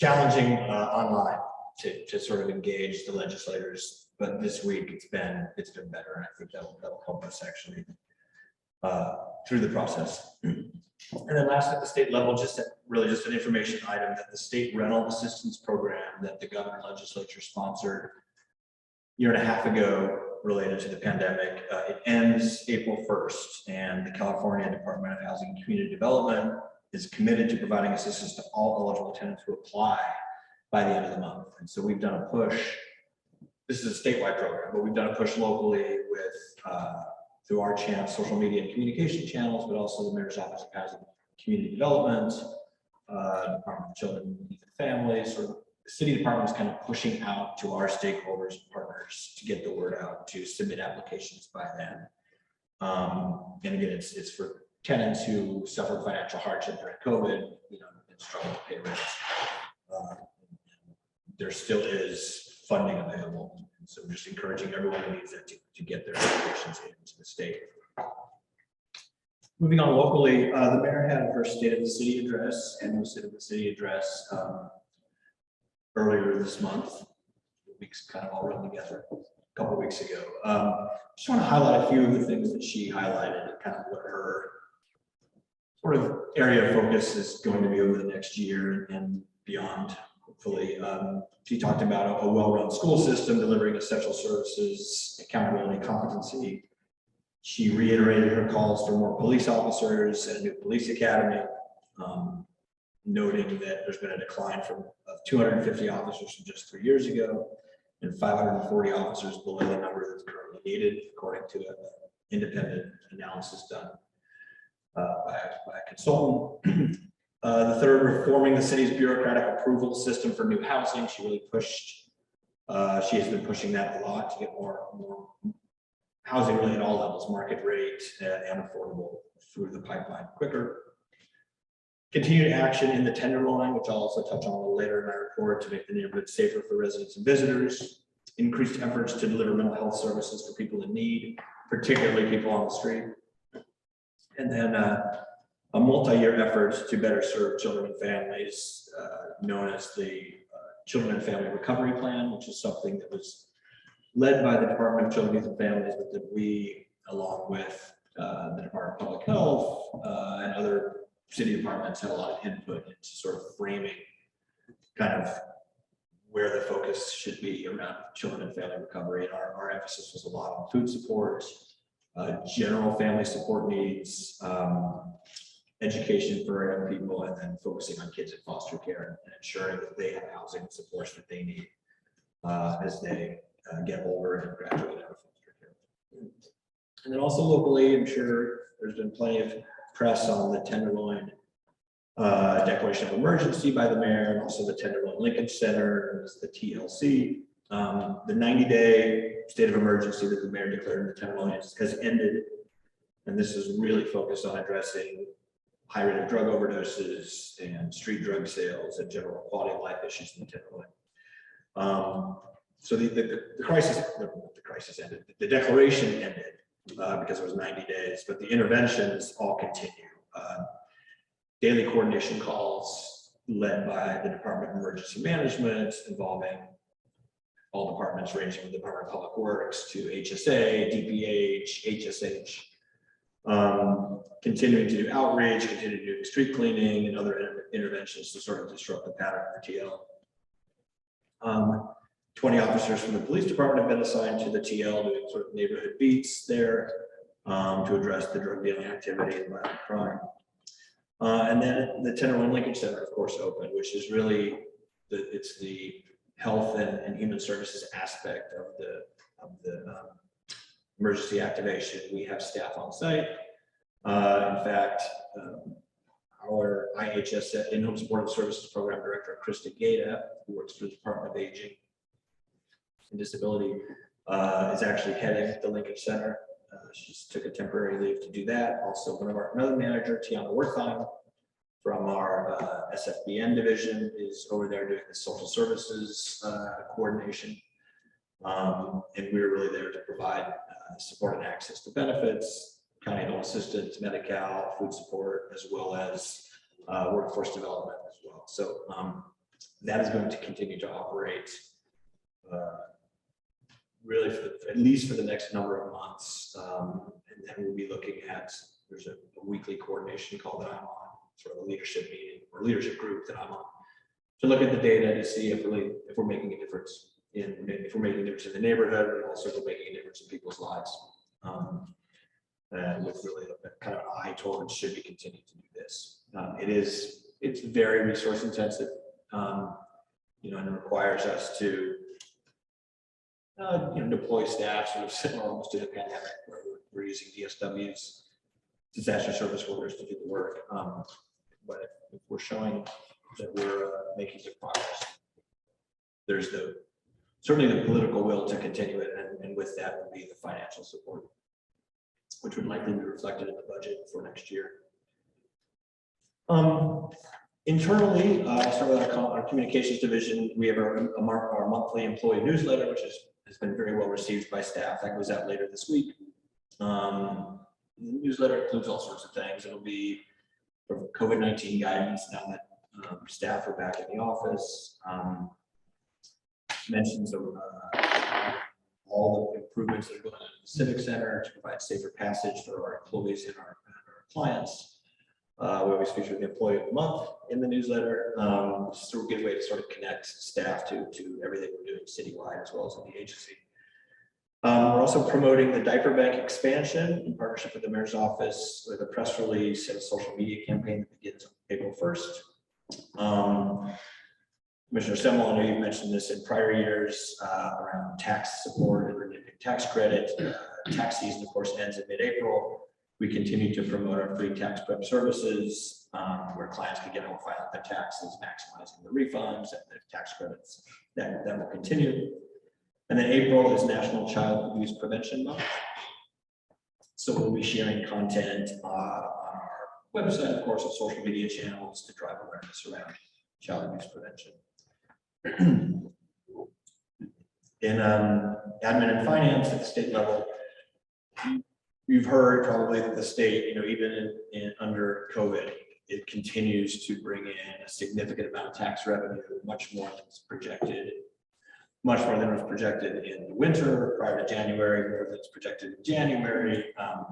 challenging online to sort of engage the legislators, but this week it's been better, and I think that'll help us actually through the process. And then last, at the state level, just an information item that the state rental assistance program that the governor and legislature sponsored a year and a half ago related to the pandemic, it ends April 1st, and the California Department of Housing and Community Development is committed to providing assistance to all eligible tenants who apply by the end of the month. And so we've done a push. This is a statewide program, but we've done a push locally with through our channels, social media and communication channels, but also the Mayor's Office of Housing and Community Development, Department of Children, Youth and Families, or the city department is kind of pushing out to our stakeholders and partners to get the word out, to submit applications by then. And again, it's for tenants who suffered financial hardship during COVID, and struggle to pay rent. There still is funding available. And so we're just encouraging everyone who needs it to get their applications into the state. Moving on locally, the mayor had her State of the City address, annual State of the City address earlier this month. The weeks kind of all run together a couple of weeks ago. Just want to highlight a few of the things that she highlighted and kind of what her sort of area of focus is going to be over the next year and beyond. Hopefully, she talked about a well-run school system delivering essential services, accountability, competency. She reiterated her calls for more police officers and a new police academy, noting that there's been a decline of 250 officers from just 3 years ago and 540 officers below the number that's currently needed, according to an independent analysis done by a consultant. The third, reforming the city's bureaucratic approval system for new housing. She really pushed, she has been pushing that a lot to get more housing really at all levels, market rate and affordable through the pipeline quicker. Continued action in the Tenderloin, which I'll also touch on a little later in my report, to make the neighborhood safer for residents and visitors. Increased efforts to deliver mental health services for people in need, particularly people on the street. And then a multi-year effort to better serve children and families, known as the Children and Family Recovery Plan, which is something that was led by the Department of Children, Youth and Families, but that we, along with the Department of Public Health and other city departments, had a lot of input into sort of framing kind of where the focus should be around children and family recovery. And our emphasis was a lot on food support, general family support needs, education for young people, and then focusing on kids in foster care and ensuring that they have housing and supports that they need as they get older and graduate out of foster care. And then also locally, I'm sure there's been plenty of press on the Tenderloin declaration of emergency by the mayor, and also the Tenderloin Linkage Center, the TLC. The 90-day state of emergency that the mayor declared in the Tenderloin has ended, and this is really focused on addressing high rate of drug overdoses and street drug sales and general quality of life issues in the Tenderloin. So the crisis ended. The declaration ended because it was 90 days, but the interventions all continue. Daily coordination calls led by the Department of Emergency Management, involving all departments ranging from the Department of Public Works to HSA, DPH, HSH, continuing to do outreach, continue to do street cleaning and other interventions to sort of disrupt the pattern of TL. 20 officers from the police department have been assigned to the TL, doing sort of neighborhood beats there to address the drug dealing activity and violent crime. And then the Tenderloin Linkage Center, of course, opened, which is really it's the health and human services aspect of the emergency activation. We have staff on site. In fact, our IHS in-home supportive services program director, Krista Gata, who works for the Department of Aging and Disability, is actually heading the Linkage Center. She took a temporary leave to do that. Also, another manager, Tiana Wertheim, from our SFBN division, is over there doing the social services coordination. And we're really there to provide support and access to benefits, county adult assistance, Medi-Cal, food support, as well as workforce development as well. So That is going to continue to operate really at least for the next number of months. And then we'll be looking at, there's a weekly coordination call that I'm on, sort of a leadership meeting or leadership group that I'm on, to look at the data to see if we're making a difference if we're making a difference in the neighborhood, and also if we're making a difference in people's lives. And with really a kind of an eye towards, should we continue to do this? It's very resource intensive, and it requires us to deploy staff sort of similar almost to the pandemic, where we're using DSWs, disaster service workers, to do the work. But if we're showing that we're making good progress, there's certainly the political will to continue it, and with that will be the financial support, which would likely be reflected in the budget for next year. Internally, I'll start with our communications division. We have our monthly employee newsletter, which has been very well received by staff. That goes out later this week. The newsletter includes all sorts of things. It'll be COVID-19 guidance now that staff are back in the office. Mentions of all the improvements that are going on in the Civic Center to provide safer passage for our employees and our clients. We always feature the employee of the month in the newsletter. Just a good way to sort of connect staff to everything we're doing citywide as well as in the agency. We're also promoting the diaper bank expansion in partnership with the mayor's office with a press release and a social media campaign that begins on April 1st. Commissioner Semmel, I know you've mentioned this in prior years around tax support and tax credit. Tax season, of course, ends in mid-April. We continue to promote our free tax prep services where clients can get home filing their taxes, maximizing the refunds and the tax credits. That will continue. And then April is National Child Abuse Prevention Month. So we'll be sharing content on our website, of course, and social media channels to drive awareness around child abuse prevention. In admin and finance at the state level, you've heard probably that the state, even under COVID, it continues to bring in a significant amount of tax revenue, much more than was projected in the winter prior to January, more than it's projected in January. A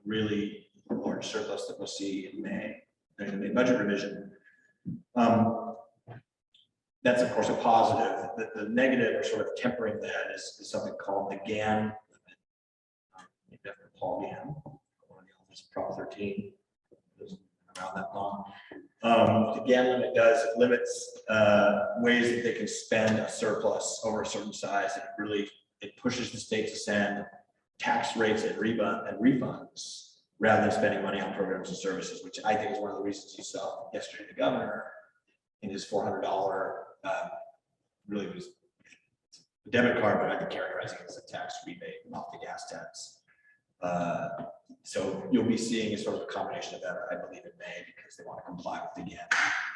really large surplus that we'll see in May, in the budget revision. That's of course a positive. The negative, or sort of tempering that, is something called the GAN limit. After Paul Gann, one of the authors of Prop 13, around that long. The GAN limit limits ways that they can spend a surplus over a certain size, and it pushes the state to send tax rates and refunds rather than spending money on programs and services, which I think is one of the reasons you saw yesterday the governor in his $400 really was a debit card, but I've been characterizing it as a tax rebate off the gas tax. So you'll be seeing a sort of a combination of that, I believe, in May, because they want to comply with the GAN.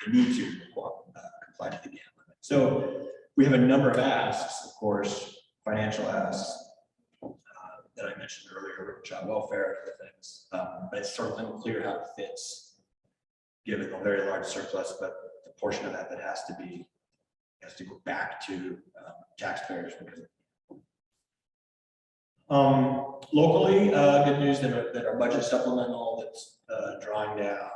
They need to comply to the GAN limit. So we have a number of asks, of course, financial asks that I mentioned earlier, child welfare, other things, but it's sort of unclear how it fits, given the very large surplus, but the portion of that has to go back to taxpayers because of locally, good news that our budget supplemental that's drawing down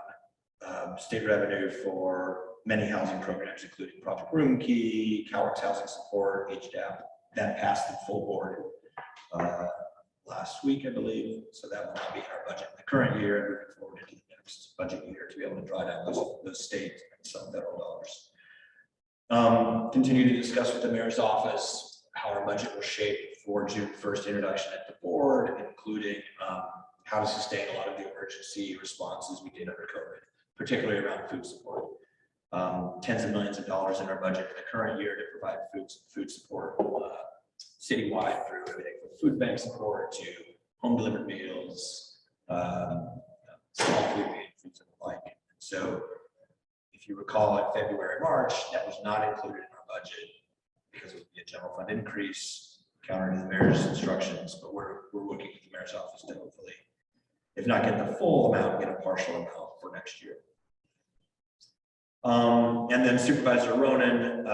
state revenue for many housing programs, including Project Room Key, CalWorks Housing Support, HDAP, that passed the full board last week, I believe. So that will now be in our budget in the current year, and moving forward into the next budget year to be able to draw down those state and some federal dollars. Continue to discuss with the mayor's office how our budget will shape for June 1st introduction at the board, including how to sustain a lot of the emergency responses we did under COVID, particularly around food support. Tens of millions of dollars in our budget for the current year to provide food support citywide through everything from food bank support to home delivered meals, small food pantries and the like. So if you recall, in February, March, that was not included in our budget because it would be a general fund increase counter to the mayor's instructions, but we're working with the mayor's office to hopefully, if not get the full amount, get a partial amount for next year. And then Supervisor Ronan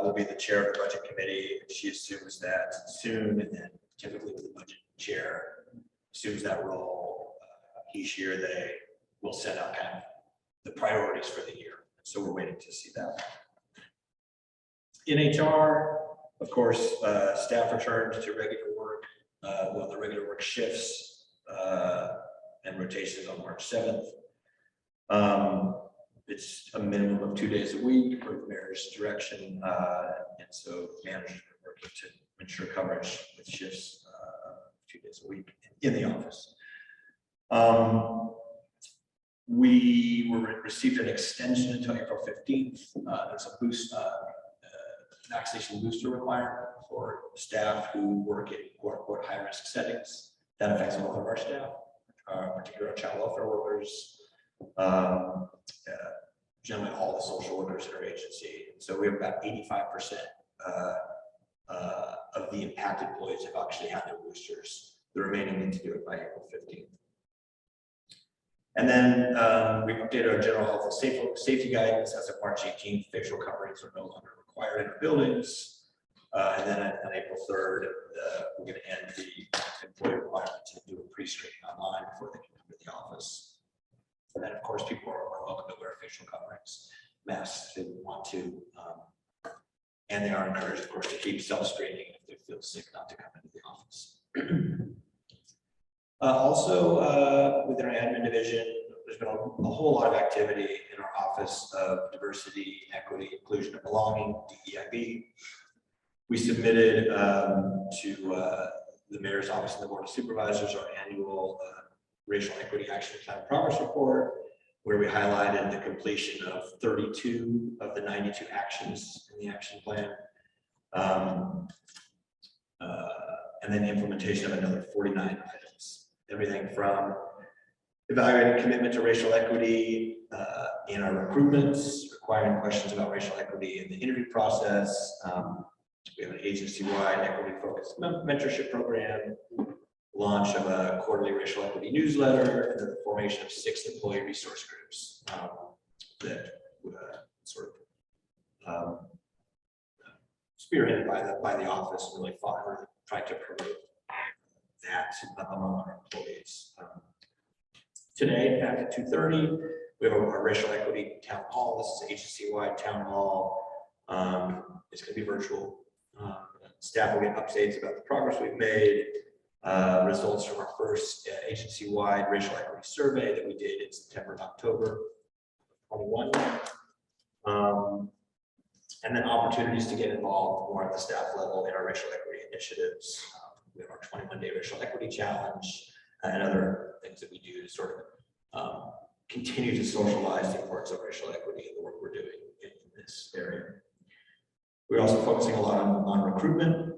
will be the chair of the budget committee. She assumes that soon, and then typically with the budget chair assumes that role. He, she, or they will set up kind of the priorities for the year. So we're waiting to see that. In HR, of course, staff returned to regular work. Well, the regular work shifts and rotations on March 7th. It's a minimum of 2 days a week per the mayor's direction, and so managers are working to ensure coverage with shifts 2 days a week in the office. We received an extension until April 15th. There's a vaccination booster requirement for staff who work in quote-unquote high-risk settings. That affects all of our staff, particularly our child welfare workers, generally all the social workers in our agency. So we have about 85% of the impacted employees have actually had their boosters. The remaining need to do it by April 15th. And then we updated our general health and safety guidance as of March 18th. Facial coverings are no longer required in our buildings. And then on April 3rd, we're going to end the employee requirement to do a pre-screening online before they come into the office. And then, of course, people are welcome to wear facial coverings, masks if they want to. And they are encouraged, of course, to keep self-screening if they feel sick, not to come into the office. Also, within our admin division, there's been a whole lot of activity in our office of diversity, equity, inclusion, and belonging, DEIB. We submitted to the mayor's office and the board of supervisors our annual racial equity action plan progress report, where we highlighted the completion of 32 of the 92 actions in the action plan. And then the implementation of another 49 items. Everything from evaluating commitment to racial equity in our recruitments, requiring questions about racial equity in the interview process. We have an agency-wide equity-focused mentorship program, launch of a quarterly racial equity newsletter, and the formation of 6 employee resource groups that sort of spearheaded by the office, and really trying to promote that among our employees. Today, at 2:30, we have our racial equity town hall. This is an agency-wide town hall. It's going to be virtual. Staff will get updates about the progress we've made, results from our first agency-wide racial equity survey that we did in September and October 21. And then opportunities to get involved more at the staff level in our racial equity initiatives. We have our 21-day racial equity challenge and other things that we do to sort of continue to socialize the importance of racial equity and the work we're doing in this area. We're also focusing a lot on recruitment.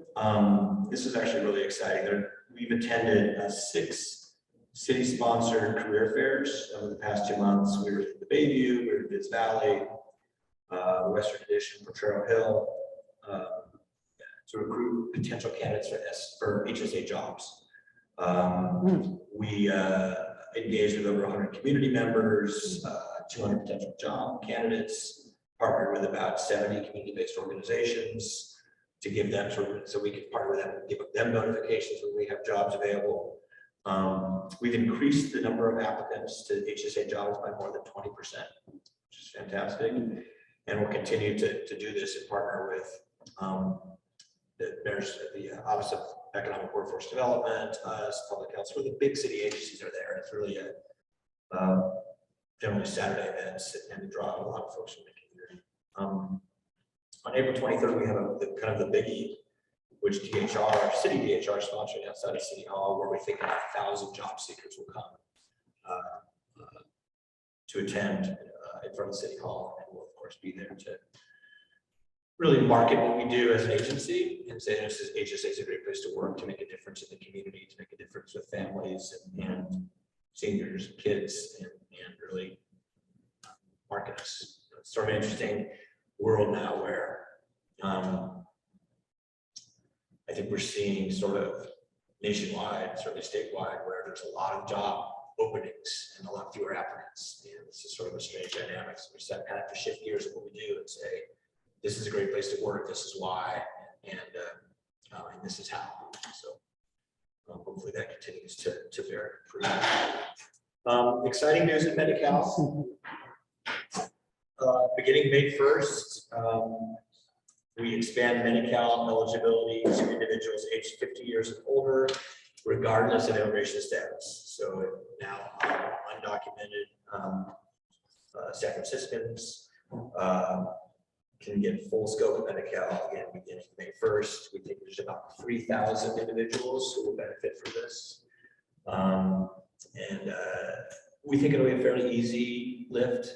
This is actually really exciting. We've attended 6 city-sponsored career fairs over the past 2 months. We were at the Bayview, we were at Viz Valley, the Western Addition, Potrero Hill, to recruit potential candidates for HSA jobs. We engaged with over 100 community members, 200 potential job candidates, partnered with about 70 community-based organizations to give them so we could partner with them and give them notifications when we have jobs available. We've increased the number of applicants to HSA jobs by more than 20%, which is fantastic. And we'll continue to do this and partner with the Office of Economic Workforce Development, Public Health. So the big city agencies are there. It's really generally Saturday events and draw a lot of folks from the community. On April 23rd, we have kind of the biggie, which city DHR is sponsoring outside of City Hall, where we think about 1,000 job seekers will come to attend in front of City Hall, and we'll of course be there to really market what we do as an agency and say this is HSA is a great place to work, to make a difference in the community, to make a difference with families and seniors, and kids, and really market us. It's sort of an interesting world now where I think we're seeing sort of nationwide, certainly statewide, where there's a lot of job openings and a lot fewer applicants. And this is sort of a strange dynamic. So we just kind of have to shift gears of what we do and say, this is a great place to work. This is why, and this is how. So hopefully that continues to bear fruit. Exciting news in Medi-Cal. Beginning May 1st, we expand Medi-Cal eligibility to individuals aged 50 years and older, regardless of immigration status. So now undocumented San Franciscans can get full scope of Medi-Cal again beginning May 1st. We think there's about 3,000 individuals who will benefit from this. We think it'll be a fairly easy lift.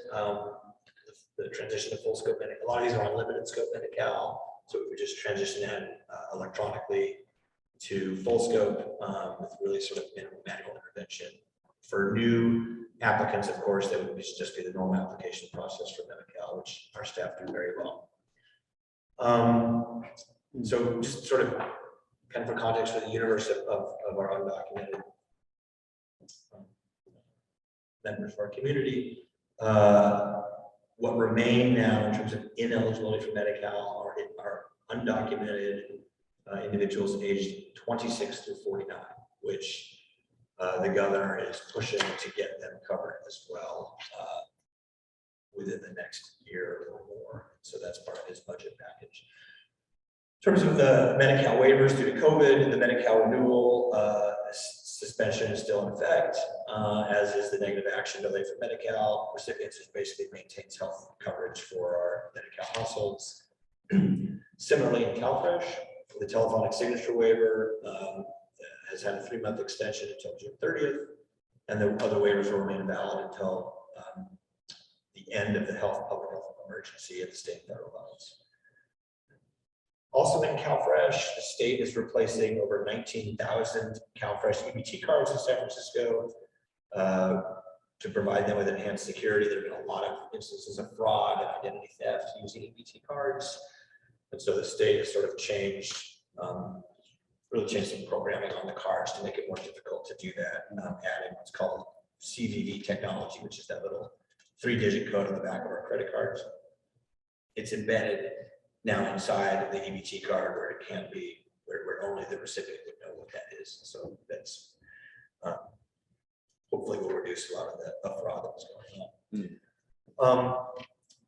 The transition to full scope Medi-Cal. A lot of these are on limited scope Medi-Cal. So if we just transition in electronically to full scope with really sort of minimal manual intervention. For new applicants, of course, that would just be the normal application process for Medi-Cal, which our staff do very well. So just sort of kind of for context for the universe of our undocumented members of our community, what remain now in terms of ineligibility for Medi-Cal are undocumented individuals aged 26 through 49, which the governor is pushing to get them covered as well within the next year or more. So that's part of his budget package. In terms of the Medi-Cal waivers due to COVID, the Medi-Cal renewal suspension is still in effect, as is the negative action delay for Medi-Cal recipients, which basically maintains health coverage for our Medi-Cal households. Similarly, in CalFresh, the telephonic signature waiver has had a 3-month extension until June 30th, and the other waivers will remain valid until the end of the public health emergency at the state and federal levels. Also in CalFresh, the state is replacing over 19,000 CalFresh EBT cards in San Francisco to provide them with enhanced security. There have been a lot of instances of fraud and identity theft using EBT cards. And so the state has sort of changed, really changed some programming on the cards to make it more difficult to do that, adding what's called CVV technology, which is that little 3-digit code on the back of our credit cards. It's embedded now inside the EBT card where it can be, where only the recipient would know what that is. So that's hopefully will reduce a lot of the fraud that was going on.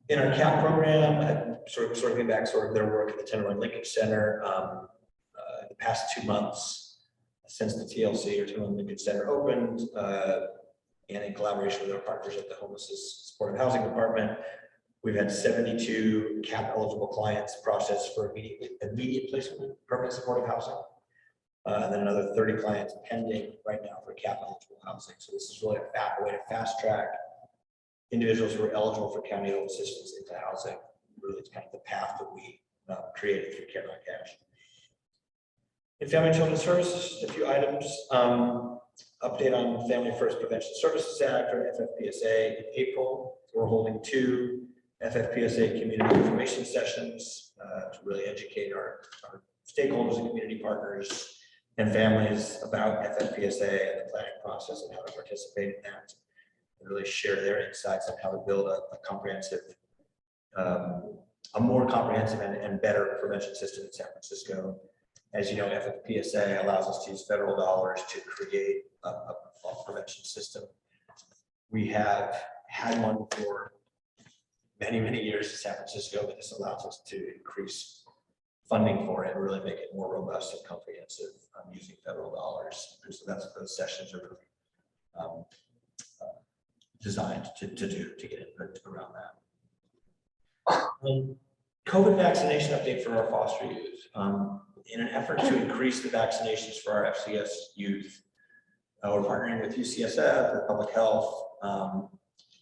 In our CAP program, sort of getting back sort of their work at the Tenderloin Linkage Center, the past 2 months since the TLC or Tenderloin Linkage Center opened, and in collaboration with our partners at the Homeless Supportive Housing Department, we've had 72 CAP eligible clients processed for immediate placement, permanent supportive housing, and then another 30 clients pending right now for CAP eligible housing. So this is really a way to fast track individuals who are eligible for county home assistance into housing. Really, it's kind of the path that we created through Care Not Cash. In Family and Children's Services, just a few items. Update on Family First Prevention Services Act, or FFPSA. In April, we're holding 2 FFPSA community information sessions to really educate our stakeholders and community partners and families about FFPSA and the planning process and how to participate in that, and really share their insights on how to build a comprehensive, a more comprehensive and better prevention system in San Francisco. As you know, FFPSA allows us to use federal dollars to create a fall prevention system. We have had one for many, many years in San Francisco, but this allows us to increase funding for it and really make it more robust and comprehensive using federal dollars. And so that's what those sessions are really designed to get input around that. COVID vaccination update for our foster youth. In an effort to increase the vaccinations for our FCS youth, we're partnering with UCSF, with Public Health,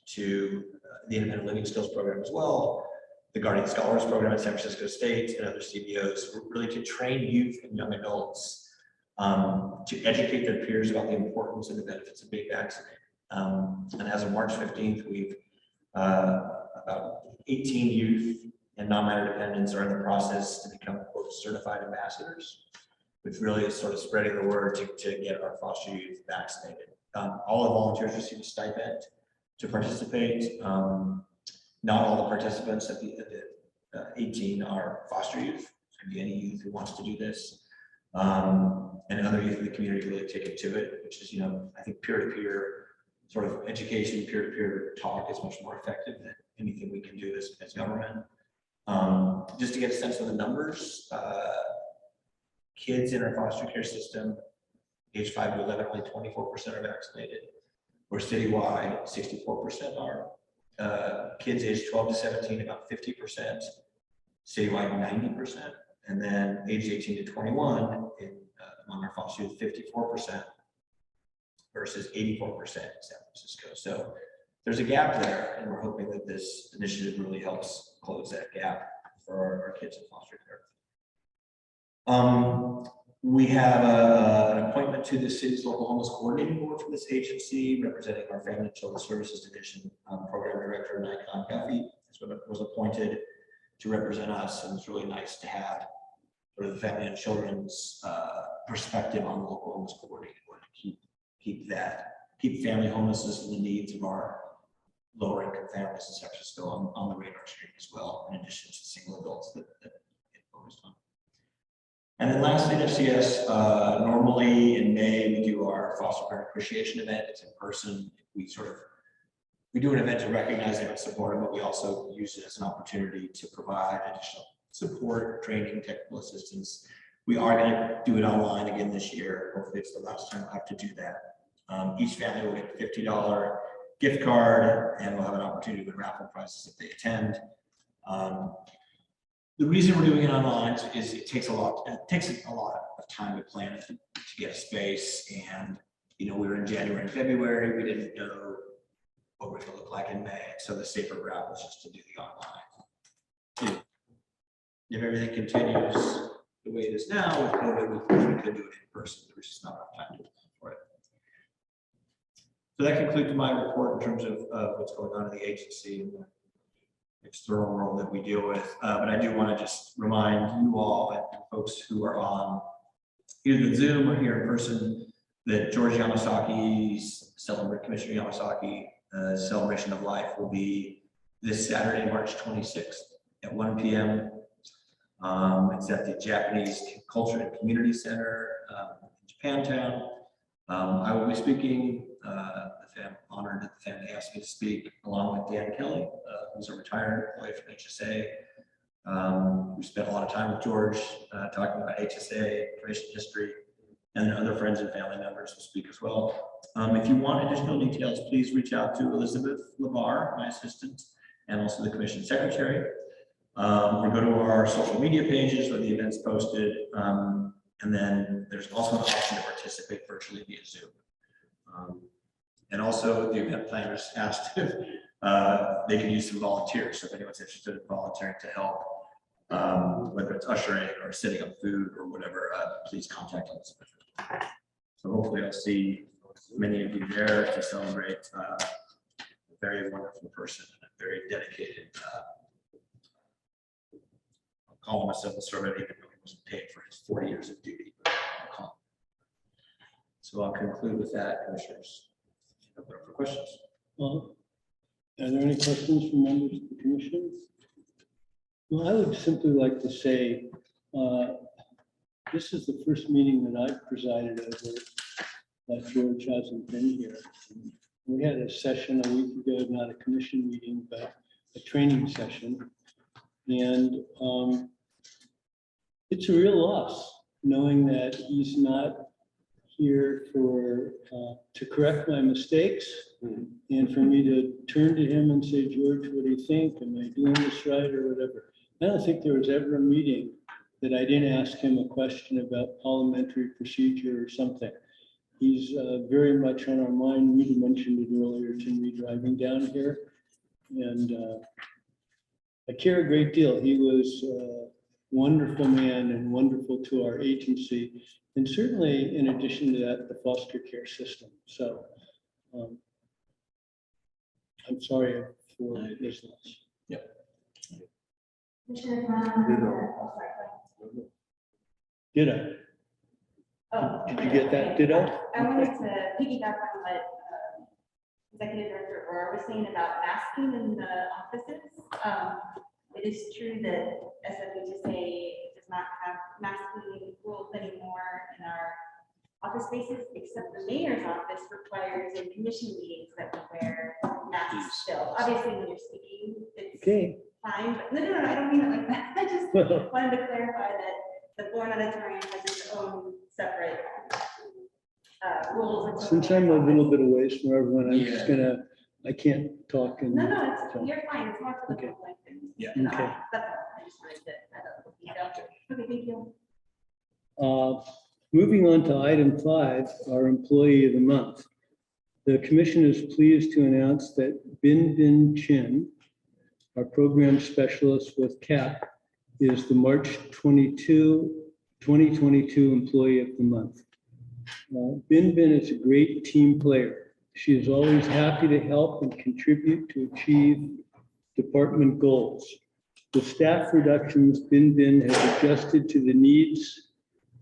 to the Independent Living Skills Program as well, the Guardian Scholars Program at San Francisco State, and other CBOs, really to train youth and young adults to educate their peers about the importance and the benefits of being vaccinated. And as of March 15th, we've about 18 youth and non-minor dependents are in the process to become, quote, certified ambassadors, which really is sort of spreading the word to get our foster youth vaccinated. All the volunteers receive a stipend to participate. Not all the participants at the 18 are foster youth. It could be any youth who wants to do this. And other youth in the community really take it to it, which is, I think peer-to-peer sort of education, peer-to-peer talk is much more effective than anything we can do as government. Just to get a sense of the numbers, kids in our foster care system, age 5 to 11, only 24% are vaccinated. Or citywide, 64% are. Kids age 12 to 17, about 50%. Citywide, 90%. And then age 18 to 21 among our foster youth, 54% versus 84% in San Francisco. So there's a gap there, and we're hoping that this initiative really helps close that gap for our kids in foster care. We have an appointment to the city's local homeless coordinating board for this agency, representing our Family and Children Services Division. Program Director Nikon Guffey was appointed to represent us, and it's really nice to have sort of the family and children's perspective on the local homeless coordinating board to keep family homelessness and the needs of our lower income families in San Francisco on the radar screen as well, in addition to single adults that get focused on. And then lastly, at FCS, normally in May, we do our foster parent appreciation event. It's in person. We do an event to recognize them and support them, but we also use it as an opportunity to provide additional support, training, technical assistance. We are going to do it online again this year. Hopefully it's the last time we'll have to do that. Each family will get a $50 gift card, and we'll have an opportunity to win raffle prizes if they attend. The reason we're doing it online is it takes a lot of time to plan to get a space. And, we were in January and February. We didn't know what we're going to look like in May. So the safer route was just to do the online. If everything continues the way it is now with COVID, we could do it in person. There's just not enough time for it. So that concludes my report in terms of what's going on in the agency and the external world that we deal with. But I do want to just remind you all and folks who are on either Zoom or here in person that George Yamasaki's Commissioner Yamasaki Celebration of Life will be this Saturday, March 26th at 1 p.m. It's at the Japanese Culture and Community Center in Japantown. I will be speaking. I'm honored that the family asked me to speak along with Dan Kelly, who's a retired employee from HSA. We spent a lot of time with George talking about HSA, information history, and other friends and family members will speak as well. If you want additional details, please reach out to Elizabeth Labar, my assistant, and also the commission secretary. Or go to our social media pages where the event's posted. And then there's also an option to participate virtually via Zoom. And also the event planners asked if they can use some volunteers. So if anyone's interested in volunteering to help, whether it's ushering or setting up food or whatever, please contact us. So hopefully I'll see many of you there to celebrate a very wonderful person and a very dedicated I'll call myself a servant even though he wasn't paid for his 40 years of duty. But I'll call him. So I'll conclude with that, commissioners. Open up for questions. Well, are there any questions from members of the commission? Well, I would simply like to say this is the first meeting that I've presided over that George hasn't been here. We had a session a week ago, not a commission meeting, but a training session. And it's a real loss knowing that he's not here to correct my mistakes and for me to turn to him and say, George, what do you think? Am I doing this right or whatever? I don't think there was ever a meeting that I didn't ask him a question about parliamentary procedure or something. He's very much on our mind. Rita mentioned it earlier to me driving down here. And I care a great deal. He was a wonderful man and wonderful to our agency. And certainly, in addition to that, the foster care system. So I'm sorry for his loss. Yep. Did I? Oh, Did you get that? Did I? I wanted to piggyback on what Executive Director Aurora was saying about masking in the offices. It is true that SFHSA does not have masking rules anymore in our office spaces, except the mayor's office requires in commission meetings that we wear masks still. Obviously, when you're speaking, it's Okay. fine, but no, I don't mean it like that. I just Well, wanted to clarify that the Bourne Auditorium has its own separate rules. its own since I'm a office. little bit away from everyone, I'm just Yeah. I can't talk and. No, you're fine. It's more for the Okay. public. Yeah. Okay. That's all. I just wanted to add a little detail. Okay, thank you. Moving on to item 5, our employee of the month. The commission is pleased to announce that Bin Bin Chin, our program specialist with CAP, is the March 2022 employee of the month. Bin Bin is a great team player. She is always happy to help and contribute to achieve department goals. With staff reductions, Bin Bin has adjusted to the needs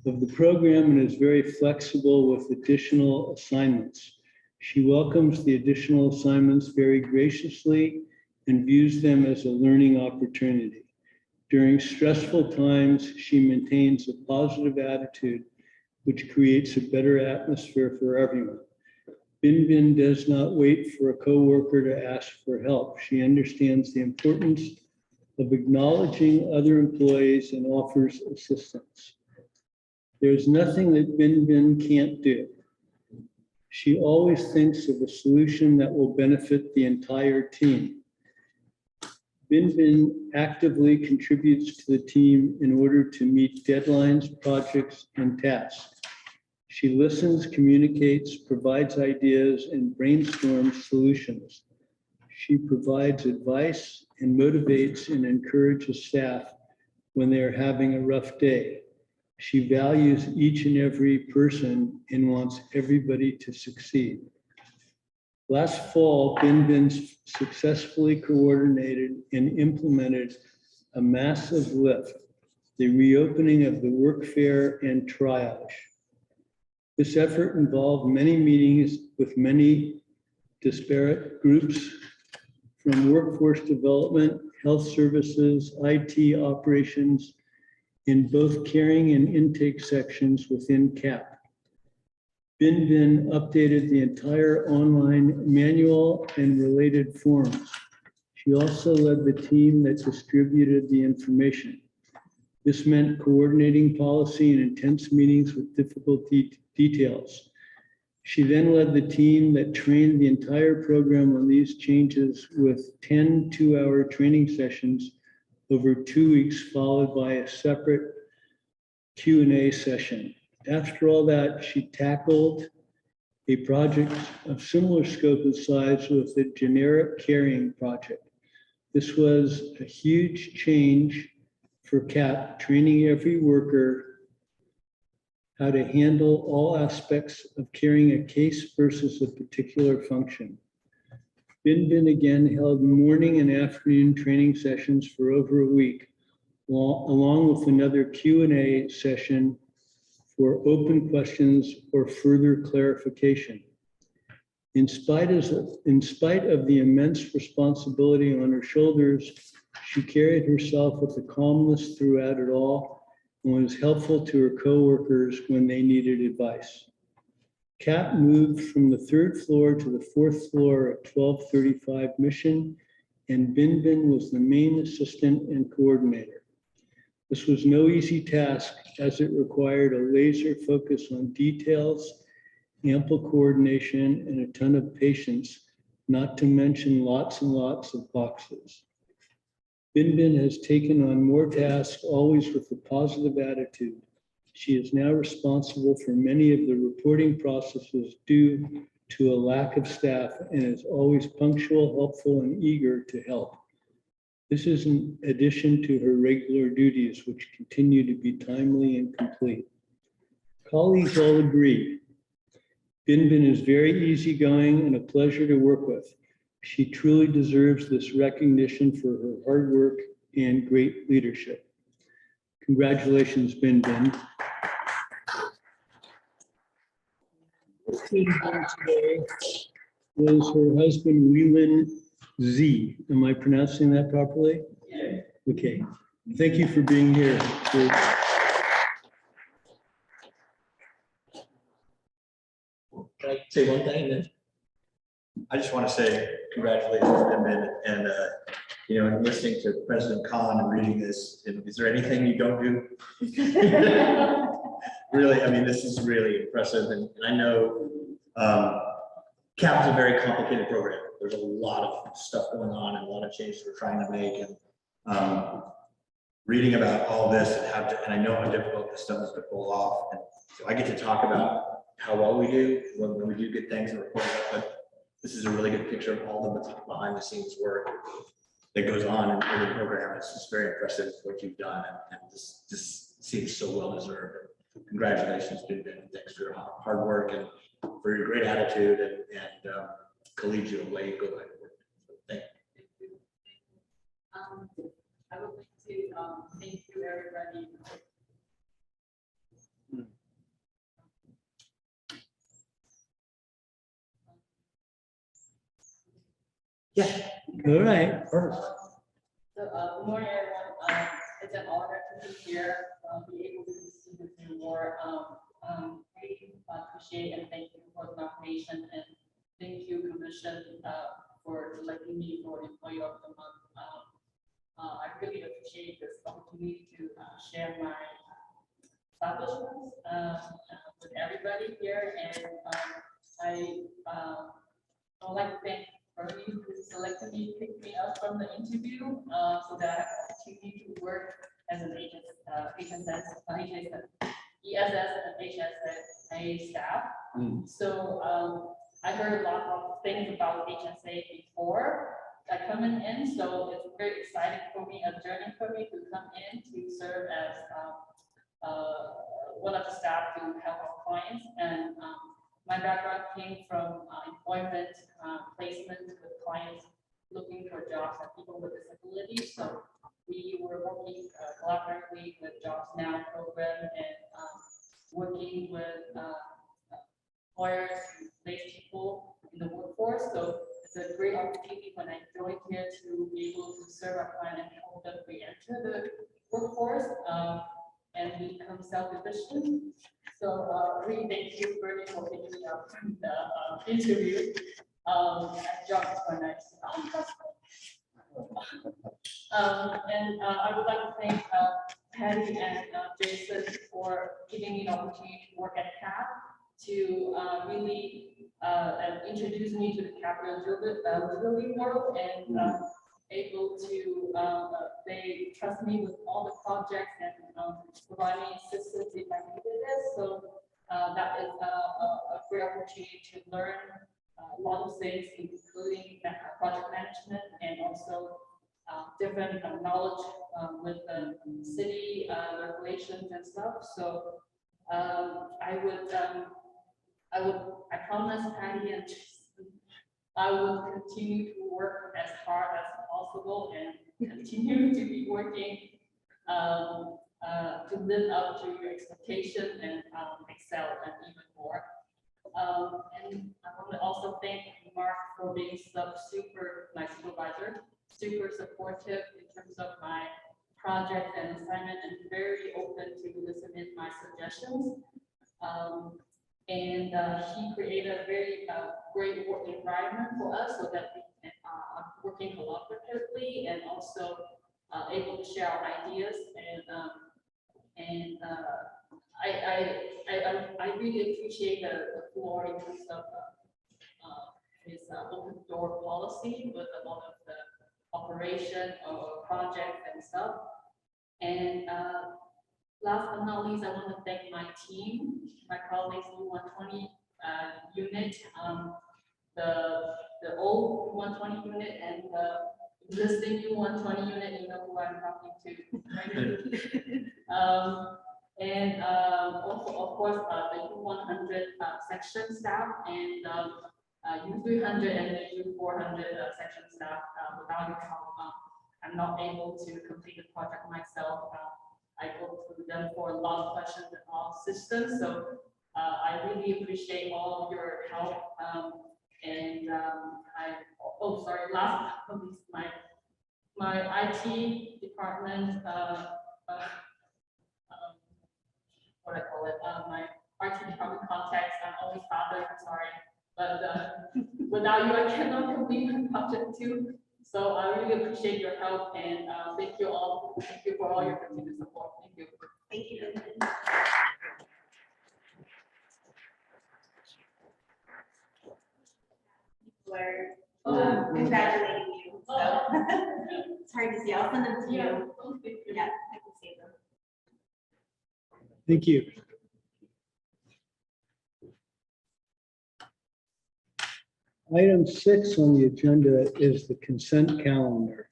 of the program and is very flexible with additional assignments. She welcomes the additional assignments very graciously and views them as a learning opportunity. During stressful times, she maintains a positive attitude, which creates a better atmosphere for everyone. Bin Bin does not wait for a coworker to ask for help. She understands the importance of acknowledging other employees and offers assistance. There's nothing that Bin Bin can't do. She always thinks of a solution that will benefit the entire team. Bin Bin actively contributes to the team in order to meet deadlines, projects, and tasks. She listens, communicates, provides ideas, and brainstorms solutions. She provides advice and motivates and encourages staff when they are having a rough day. She values each and every person and wants everybody to succeed. Last fall, Bin Bin successfully coordinated and implemented a massive lift, the reopening of the work fair and triage. This effort involved many meetings with many disparate groups from workforce development, health services, IT operations, in both caring and intake sections within CAP. Bin Bin updated the entire online manual and related forms. She also led the team that distributed the information. This meant coordinating policy and intense meetings with difficult details. She then led the team that trained the entire program on these changes with 10 two-hour training sessions over 2 weeks, followed by a separate Q&A session. After all that, she tackled a project of similar scope and size with the generic carrying project. This was a huge change for CAP, training every worker how to handle all aspects of carrying a case versus a particular function. Bin Bin again held morning and afternoon training sessions for over a week, along with another Q&A session for open questions or further clarification. In spite of the immense responsibility on her shoulders, she carried herself with a calmness throughout it all and was helpful to her coworkers when they needed advice. CAP moved from the 3rd floor to the 4th floor at 1235 Mission, and Bin Bin was the main assistant and coordinator. This was no easy task as it required a laser focus on details, ample coordination, and a ton of patience, not to mention lots and lots of boxes. Bin Bin has taken on more tasks, always with a positive attitude. She is now responsible for many of the reporting processes due to a lack of staff and is always punctual, helpful, and eager to help. This is in addition to her regular duties, which continue to be timely and complete. Colleagues all agree. Bin Bin is very easygoing and a pleasure to work with. She truly deserves this recognition for her hard work and great leadership. Congratulations, Bin Bin. here today is her husband, Whelan Z. Am I pronouncing that properly? Yeah. Okay. Thank you for being here. Can I say one thing then? I just want to say congratulations to him and you know, and listening to President Khan and reading this, is there anything you don't do? Really, I mean, this is really impressive, and I know CAP is a very complicated program. There's a lot of stuff going on and a lot of changes we're trying to make, and reading about all this and I know how difficult this stuff is to pull off, and so I get to talk about how well we do when we do good things and report it, but this is a really good picture of all the behind the scenes work that goes on in the program. It's just very impressive what you've done, and this just seems so well deserved. Congratulations, dude, and thanks for your hard work and for your great attitude and collegial way you go about it. Thank you. I would like to thank you, everybody. Yeah. All right. Perfect. So, good morning, everyone. It's an honor to be here, be able to see with you more. Really appreciate and thank you for the nomination, and thank you, Commission, for selecting me for Employee of the Month. I really appreciate this opportunity to share my accomplishments with everybody here, and I would like to thank Bernie who selected me, picked me up from the interview, so that I have the opportunity to work as an ESS and HSA staff. So I heard a lot of things about HSA before I coming in, so it's very exciting for me, a journey for me to come in to serve as one of the staff to help our clients. And my background came from employment placement with clients looking for jobs and people with disabilities. So we were working collaboratively with Jobs Now program and working with employers to place people in the workforce. So it's a great opportunity when I joined here to be able to serve our client and help them re-enter the workforce and become self-efficient. So really thank you, Bernie, for picking me up in the interview. Jobs is quite nice. And I would like to thank Patty and Jason for giving me the opportunity to work at CAP, to really introduce me to the capability world, and able to, they trust me with all the projects and provide me assistance if I needed this. So that is a great opportunity to learn a lot of things, including project management and also different knowledge with the city regulations and stuff. So I promise Patty and Jason, I will continue to work as hard as possible and continue to be working to live up to your expectation and excel and even more. And I want to also thank Mark for being my supervisor, super supportive in terms of my project and assignment, and very open to listen in my suggestions. And he created a very great work environment for us so that we can working collaboratively and also able to share our ideas. And I really appreciate the floor in terms of his open door policy with a lot of the operation or projects and stuff. And last but not least, I want to thank my team, my colleagues in 120 unit, the old 120 unit and the existing 120 unit, you know who I'm talking to. Right? And also, of course, the U100 section staff and U300 and the U400 section staff. Without your help, I'm not able to complete the project myself. I go through them for a lot of questions and all systems. So I really appreciate all of your help. Sorry, last but not least, my IT department, what I call it, my IT department contacts, I'm always bothered, I'm sorry. But without you, I cannot complete my project too. So I really appreciate your help and thank you all. Thank you for all your continued support. Thank you. Thank you. We're congratulating you, so it's hard to see. I'll send them to you. Yeah, I can see them. Thank you. Item 6 on the agenda is the consent calendar.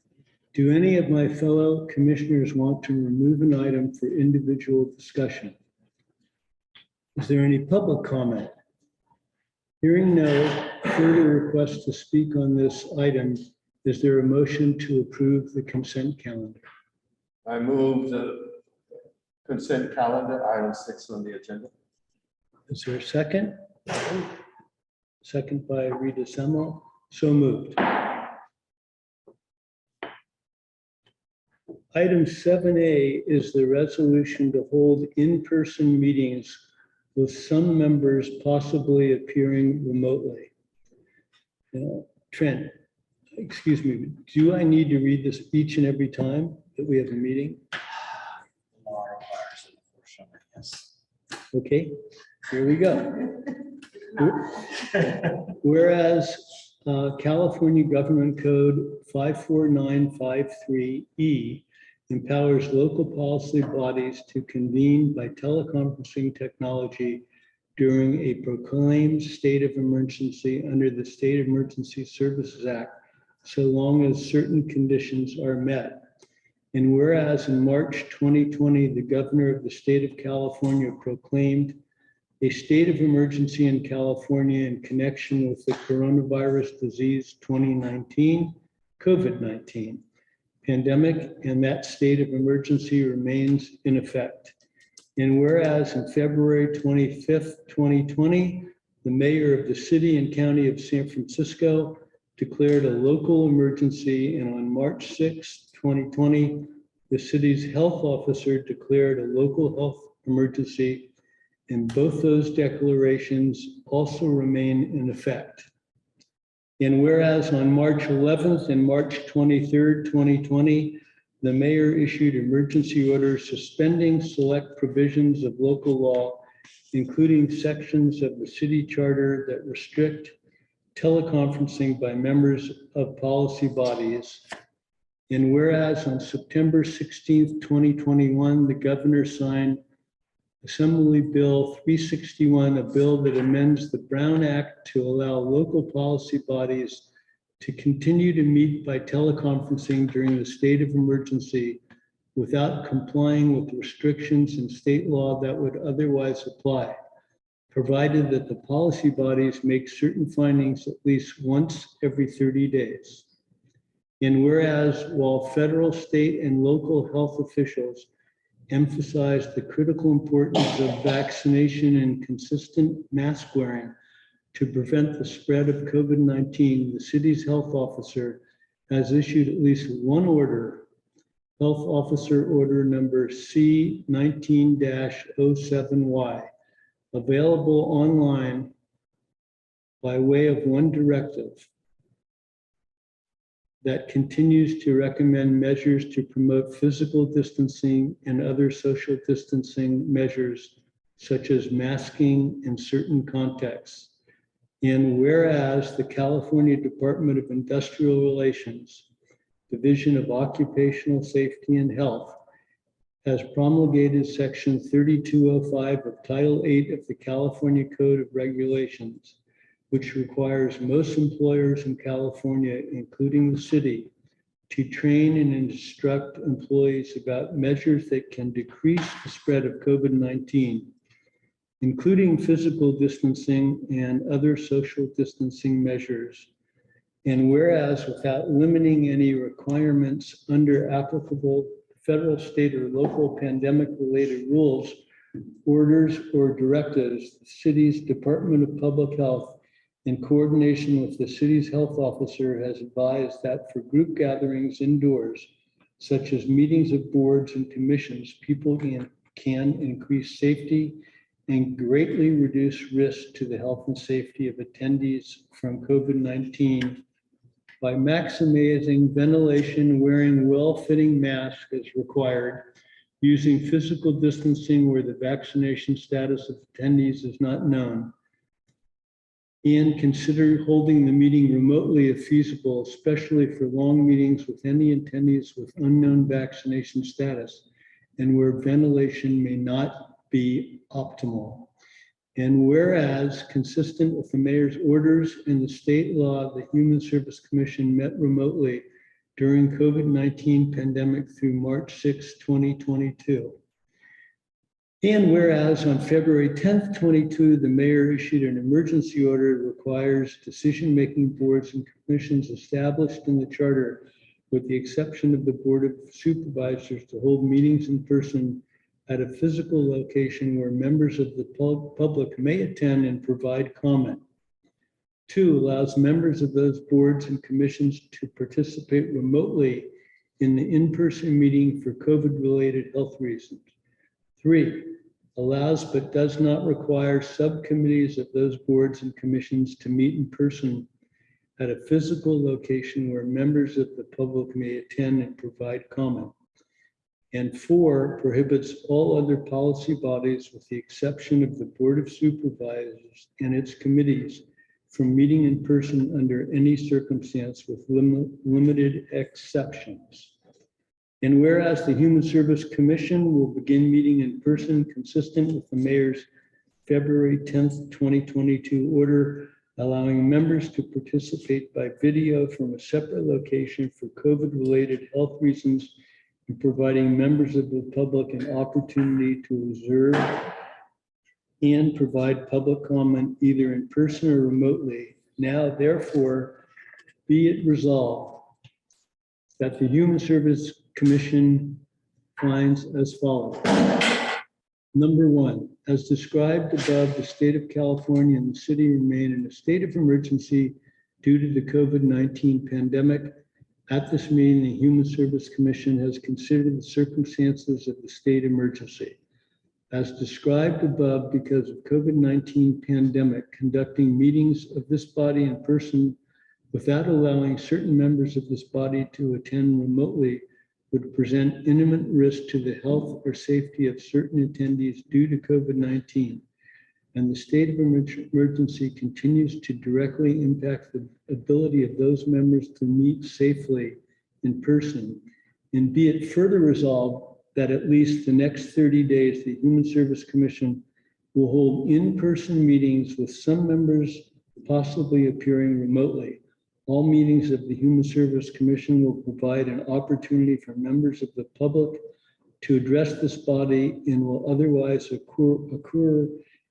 Do any of my fellow commissioners want to remove an item for individual discussion? Is there any public comment? Hearing no further requests to speak on this item, is there a motion to approve the consent calendar? I move the consent calendar, item 6 on the agenda. Is there a second? Second by Rita Semmel. So moved. Item 7A is the resolution to hold in-person meetings with some members possibly appearing remotely. Now, Trent, excuse me, do I need to read this each and every time that we have a meeting? Law requires it, unfortunately, yes. Okay, here we go. Whereas California Government Code 54953E empowers local policy bodies to convene by teleconferencing technology during a proclaimed state of emergency under the State Emergency Services Act, so long as certain conditions are met. And whereas in March 2020, the governor of the state of California proclaimed a state of emergency in California in connection with the coronavirus disease 2019, COVID-19 pandemic, and that state of emergency remains in effect. And whereas in February 25th, 2020, the mayor of the city and county of San Francisco declared a local emergency, and on March 6th, 2020, the city's health officer declared a local health emergency, and both those declarations also remain in effect. And whereas on March 11th and March 23rd, 2020, the mayor issued emergency orders suspending select provisions of local law, including sections of the city charter that restrict teleconferencing by members of policy bodies. And whereas on September 16th, 2021, the governor signed Assembly Bill 361, a bill that amends the Brown Act to allow local policy bodies to continue to meet by teleconferencing during the state of emergency without complying with restrictions in state law that would otherwise apply, provided that the policy bodies make certain findings at least once every 30 days. And whereas while federal, state, and local health officials emphasized the critical importance of vaccination and consistent mask wearing to prevent the spread of COVID-19, the city's health officer has issued at least one order, Health Officer Order number C19-07Y, available online by way of one directive that continues to recommend measures to promote physical distancing and other social distancing measures, such as masking in certain contexts. And whereas the California Department of Industrial Relations, Division of Occupational Safety and Health, has promulgated Section 3205 of Title 8 of the California Code of Regulations, which requires most employers in California, including the city, to train and instruct employees about measures that can decrease the spread of COVID-19, including physical distancing and other social distancing measures. And whereas without limiting any requirements under applicable federal, state, or local pandemic-related rules orders, or directives, the city's Department of Public Health, in coordination with the city's health officer, has advised that for group gatherings indoors, such as meetings of boards and commissions, people can increase safety and greatly reduce risk to the health and safety of attendees from COVID-19 by maximizing ventilation, wearing well-fitting masks as required, using physical distancing where the vaccination status of attendees is not known, and consider holding the meeting remotely if feasible, especially for long meetings with any attendees with unknown vaccination status and where ventilation may not be optimal. And whereas, consistent with the mayor's orders and the state law, the Human Service Commission met remotely during COVID-19 pandemic through March 6, 2022. And whereas on February 10th, 22, the mayor issued an emergency order that requires decision-making boards and commissions established in the charter, with the exception of the Board of Supervisors, to hold meetings in person at a physical location where members of the public may attend and provide comment. 2, allows members of those boards and commissions to participate remotely in the in-person meeting for COVID-related health reasons. 3, allows but does not require subcommittees of those boards and commissions to meet in person at a physical location where members of the public may attend and provide comment. And 4, prohibits all other policy bodies, with the exception of the Board of Supervisors and its committees, from meeting in person under any circumstance with limited exceptions. And whereas the Human Service Commission will begin meeting in person consistent with the mayor's February 10th, 2022 order, allowing members to participate by video from a separate location for COVID-related health reasons, and providing members of the public an opportunity to observe and provide public comment either in person or remotely. Now, therefore, be it resolved that the Human Service Commission finds as follows. Number 1, as described above, the state of California and the city remain in a state of emergency due to the COVID-19 pandemic. At this meeting, the Human Service Commission has considered the circumstances of the state emergency. As described above, because of COVID-19 pandemic, conducting meetings of this body in person without allowing certain members of this body to attend remotely would present imminent risk to the health or safety of certain attendees due to COVID-19. And the state of emergency continues to directly impact the ability of those members to meet safely in person. And be it further resolved that at least the next 30 days, the Human Service Commission will hold in-person meetings with some members possibly appearing remotely. All meetings of the Human Service Commission will provide an opportunity for members of the public to address this body and will otherwise occur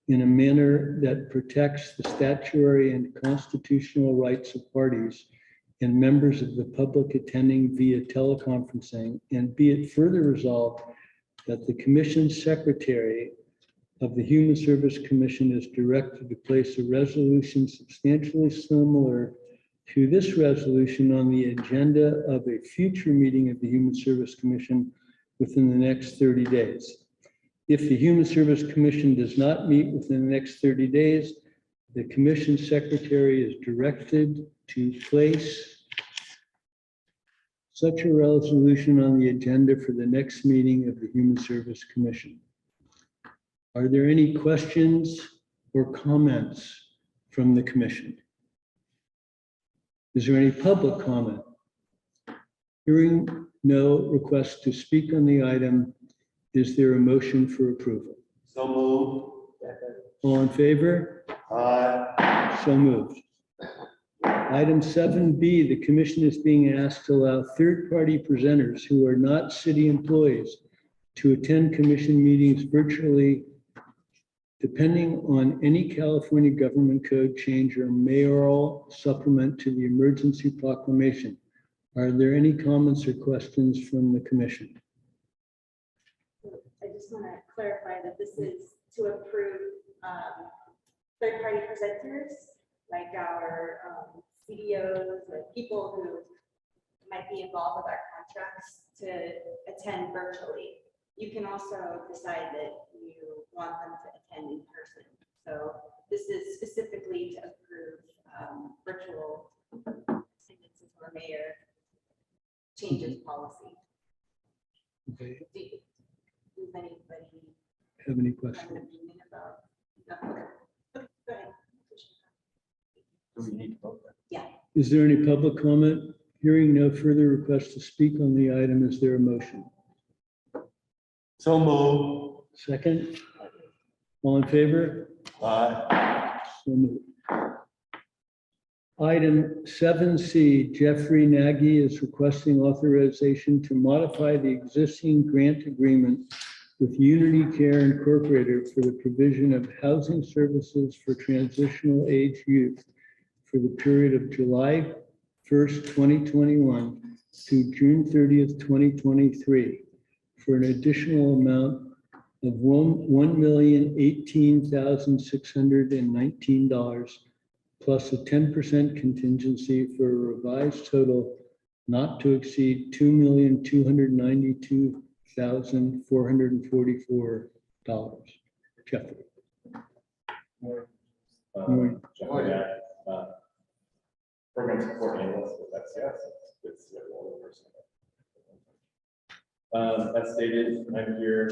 in a manner that protects the statutory and constitutional rights of parties and members of the public attending via teleconferencing. And be it further resolved that the Commission Secretary of the Human Service Commission is directed to place a resolution substantially similar to this resolution on the agenda of a future meeting of the Human Service Commission within the next 30 days. If the Human Service Commission does not meet within the next 30 days, the Commission Secretary is directed to place such a resolution on the agenda for the next meeting of the Human Service Commission. Are there any questions or comments from the Commission? Is there any public comment? Hearing no request to speak on the item, is there a motion for approval? So moved. All in favor? Aye. So moved. Item 7B, the commission is being asked to allow third-party presenters who are not city employees to attend commission meetings virtually, depending on any California government code change or mayoral supplement to the emergency proclamation. Are there any comments or questions from the commission? I just want to clarify that this is to approve third-party presenters, like our CDOs or people who might be involved with our contracts to attend virtually. You can also decide that you want them to attend in person. So this is specifically to approve virtual attendance until the mayor changes policy. Okay, Does anybody have any have an questions? opinion about? No, okay. Go ahead. Do we need to vote? Is there any public comment? Hearing no further requests to speak on the item, is there a motion? So move. Second? All in favor? Aye. So moved. Item 7C, Jeffrey Nagy is requesting authorization to modify the existing grant agreement with Unity Care Incorporated for the provision of housing services for transitional age youth for the period of July 1st, 2021 to June 30th, 2023 for an additional amount of $1,018,619 plus a 10% contingency for a revised total not to exceed $2,292,444. Jeffrey. Morning. Program support analyst with FCS. It's the only person. As stated, I'm here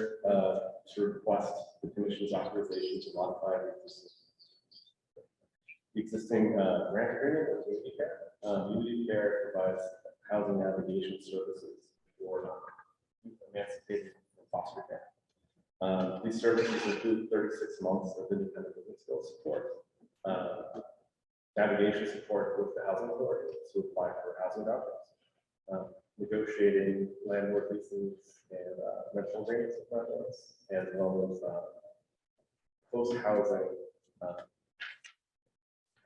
to request the commission's authorization to modify the existing grant agreement with Unity Care. Unity Care provides housing navigation services for youth emancipated from foster care. These services include 36 months of independent living skills support, navigation support with the housing authority to apply for housing vouchers, negotiating landlord leases and rental agreements with landlords, as well as post-housing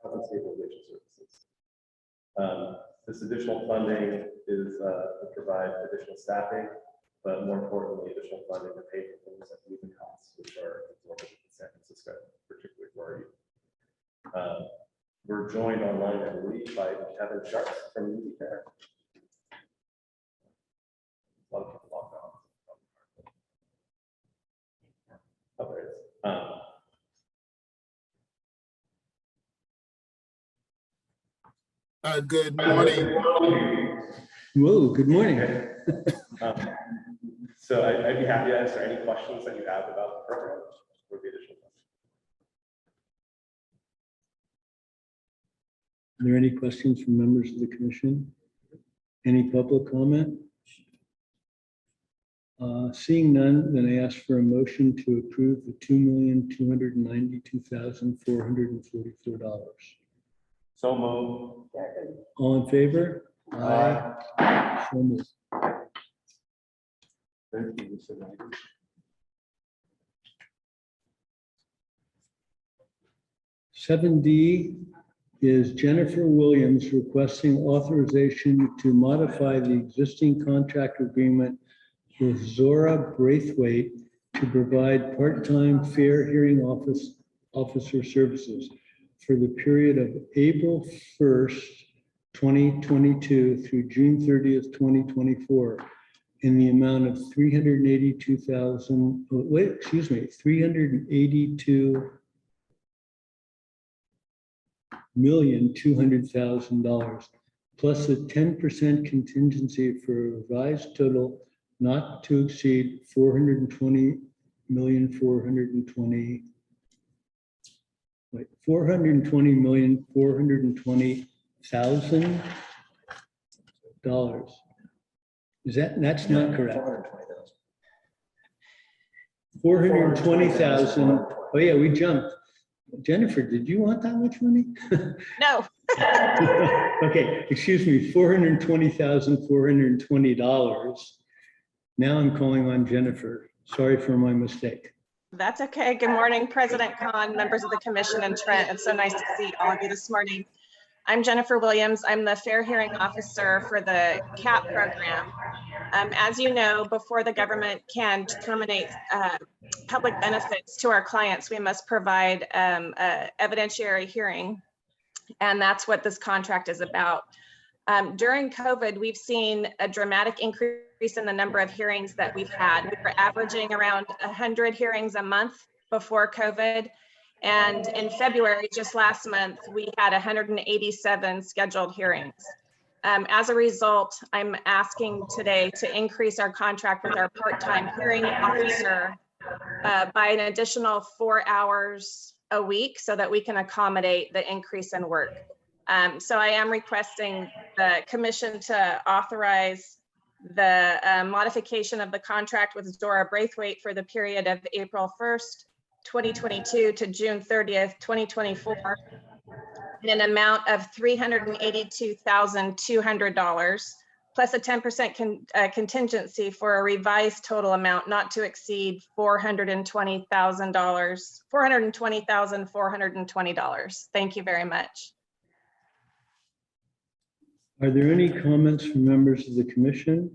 housing stabilization services. This additional funding is to provide additional staffing, but more importantly, additional funding to pay for things like moving costs, which are absorbed in San Francisco, particularly for our youth. We're joined online, I believe, by Kevin Sharps from Unity Care. A lot of people logged on. Oh, there it is. Good morning. Whoa, good morning. So I'd be happy to answer any questions that you have about the program or the additional. Are there any questions from members of the commission? Any public comment? Seeing none, then I ask for a motion to approve the $2,292,444. So move. All in favor? Aye. So moved. Thank you, Mr. Knight. 7D is Jennifer Williams requesting authorization to modify the existing contract agreement with Zora Braithwaite to provide part-time fair hearing officer services for the period of April 1st, 2022 through June 30th, 2024 in the amount of $382,200,000 plus a 10% contingency for a revised total not to exceed $420,420,000. Is that's not correct? 420,000. Oh yeah, we jumped. Jennifer, did you want that much money? No. Okay, excuse me, $420,420. Now I'm calling on Jennifer. Sorry for my mistake. That's okay. Good morning, President Khan, members of the commission, and Trent. It's so nice to see all of you this morning. I'm Jennifer Williams. I'm the Fair Hearing Officer for the CAP program. As you know, before the government can terminate public benefits to our clients, we must provide a evidentiary hearing. And that's what this contract is about. During COVID, we've seen a dramatic increase in the number of hearings that we've had. We were averaging around 100 hearings a month before COVID. And in February, just last month, we had 187 scheduled hearings. As a result, I'm asking today to increase our contract with our part-time hearing officer by an additional 4 hours a week so that we can accommodate the increase in work. So I am requesting the commission to authorize the modification of the contract with Zora Braithwaite for the period of April 1st, 2022 to June 30th, 2024, in an amount of $382,200, plus a 10% contingency for a revised total amount not to exceed $420,420. Thank you very much. Are there any comments from members of the commission?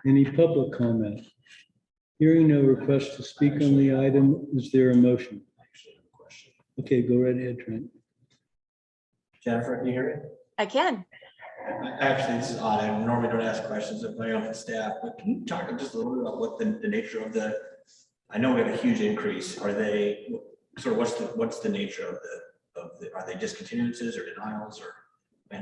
Any public comment? Hearing no request to speak on the item, is there a motion? Okay, go right ahead, Trent. Jennifer, can you hear me? I can. Actually, this is odd. I normally don't ask questions of my own staff, but can you talk just a little bit about what the nature of the, I know we have a huge increase. Are they, sort of what's the nature of the, are they discontinuances or denials or?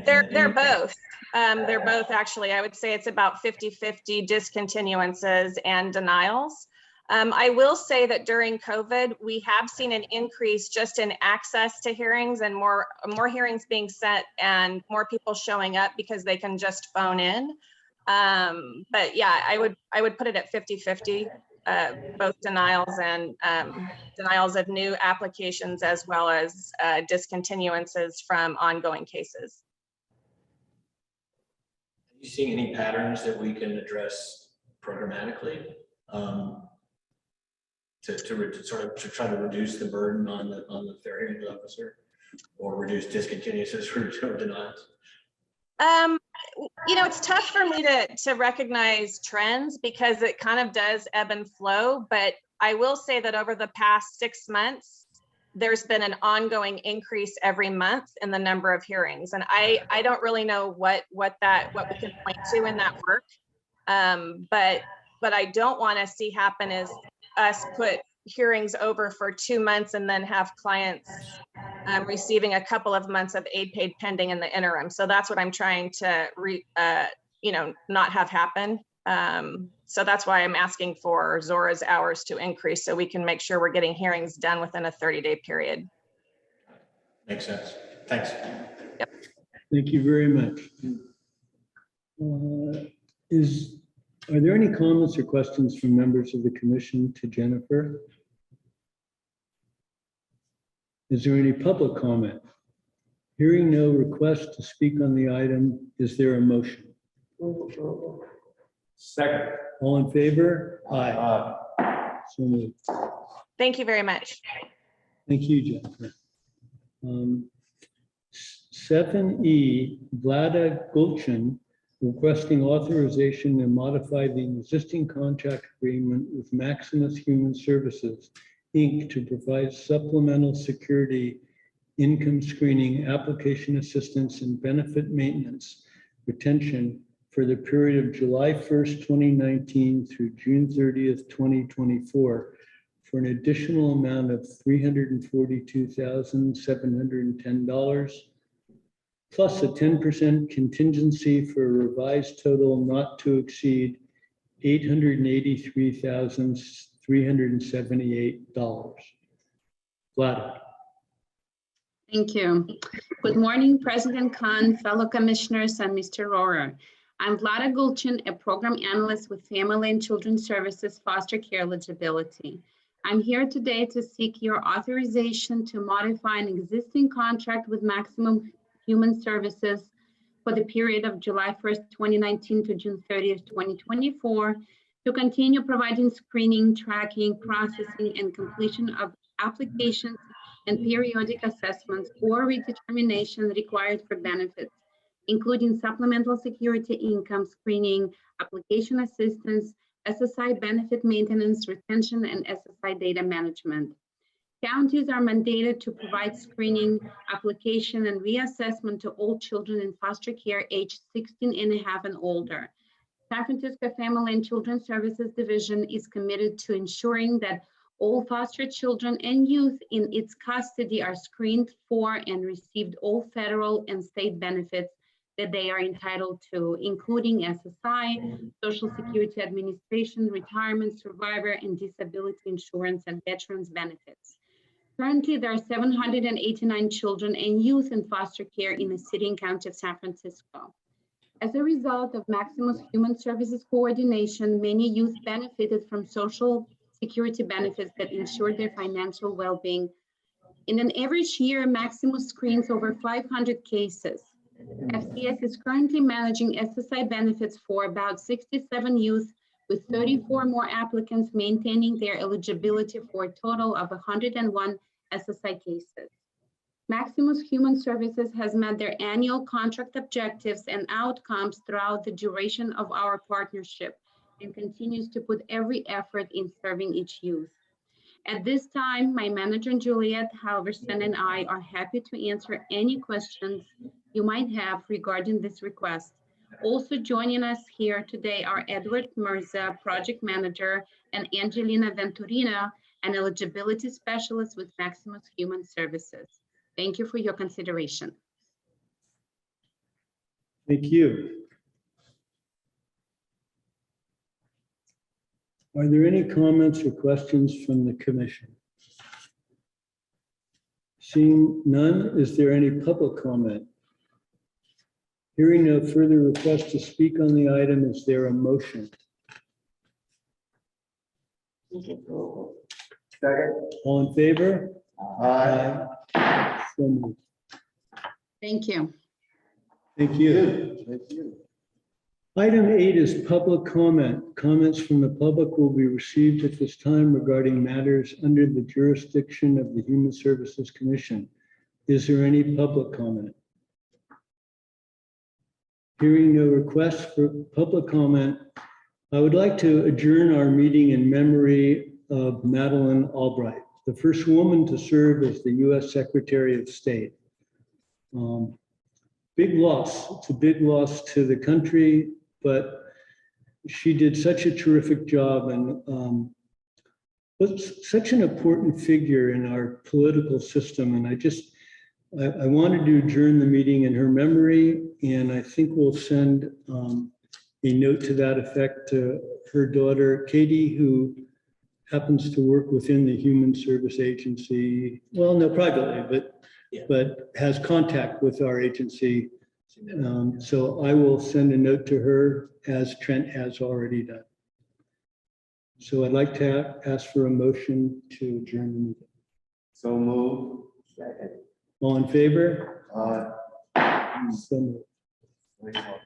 They're both. They're both actually. I would say it's about 50-50 discontinuances and denials. I will say that during COVID, we have seen an increase just in access to hearings and more hearings being set and more people showing up because they can just phone in. But yeah, I would put it at 50-50, both denials and denials of new applications as well as discontinuances from ongoing cases. Are you seeing any patterns that we can address programmatically? To try to reduce the burden on the fair hearings officer or reduce discontinuances or denials? You know, it's tough for me to recognize trends because it kind of does ebb and flow, but I will say that over the past 6 months, there's been an ongoing increase every month in the number of hearings. And I don't really know what we can point to in that work. But I don't want to see happen is us put hearings over for 2 months and then have clients receiving a couple of months of aid paid pending in the interim. So that's what I'm trying to not have happen. So that's why I'm asking for Zora's hours to increase so we can make sure we're getting hearings done within a 30-day period. Makes sense. Thanks. Yep. Thank you very much. Are there any comments or questions from members of the commission to Jennifer? Is there any public comment? Hearing no request to speak on the item, is there a motion? Second. All in favor? Aye. So moved. Thank you very much. Thank you, Jennifer. 7E, Vlada Gulchin, requesting authorization to modify the existing contract agreement with Maximus Human Services, Inc. to provide supplemental security income screening, application assistance, and benefit maintenance retention for the period of July 1st, 2019 through June 30th, 2024, for an additional amount of $342,710, plus a 10% contingency for a revised total not to exceed $883,378. Vlada. Thank you. Good morning, President Khan, fellow commissioners, and Mr. Rohrer. I'm Vlada Gulchin, a program analyst with Family and Children's Services Foster Care Eligibility. I'm here today to seek your authorization to modify an existing contract with Maximum Human Services for the period of July 1st, 2019 to June 30th, 2024, to continue providing screening, tracking, processing, and completion of applications and periodic assessments or redetermination required for benefits including supplemental security income screening, application assistance, SSI benefit maintenance, retention, and SSI data management. Counties are mandated to provide screening, application, and reassessment to all children in foster care aged 16 and a half and older. San Francisco Family and Children's Services Division is committed to ensuring that all foster children and youth in its custody are screened for and received all federal and state benefits that they are entitled to, including SSI, Social Security Administration, retirement, survivor, and disability insurance, and veterans benefits. Currently, there are 789 children and youth in foster care in the city and county of San Francisco. As a result of Maximus Human Services coordination, many youth benefited from social security benefits that ensure their financial well-being. In an average year, Maximus screens over 500 cases. FCS is currently managing SSI benefits for about 67 youth, with 34 more applicants maintaining their eligibility for a total of 101 SSI cases. Maximus Human Services has met their annual contract objectives and outcomes throughout the duration of our partnership and continues to put every effort in serving each youth. At this time, my manager Juliet Halverson and I are happy to answer any questions you might have regarding this request. Also joining us here today are Edward Mirza, Project Manager, and Angelina Venturina, an eligibility specialist with Maximus Human Services. Thank you for your consideration. Thank you. Are there any comments or questions from the commission? Seeing none, is there any public comment? Hearing no further request to speak on the item, is there a motion? Second. All in favor? Aye. So moved. Thank you. Thank you. Thank you. Item 8 is public comment. Comments from the public will be received at this time regarding matters under the jurisdiction of the Human Services Commission. Is there any public comment? Hearing no requests for public comment, I would like to adjourn our meeting in memory of Madeleine Albright, the first woman to serve as the U.S. Secretary of State. Big loss. It's a big loss to the country, but she did such a terrific job and was such an important figure in our political system. And I wanted to adjourn the meeting in her memory, and I think we'll send a note to that effect to her daughter, Katie, who happens to work within the Human Service Agency. Well, no, privately, but has contact with our agency. So I will send a note to her, as Trent has already done. So I'd like to ask for a motion to adjourn the meeting. So move. Second. All in favor? Aye. So moved. Very well.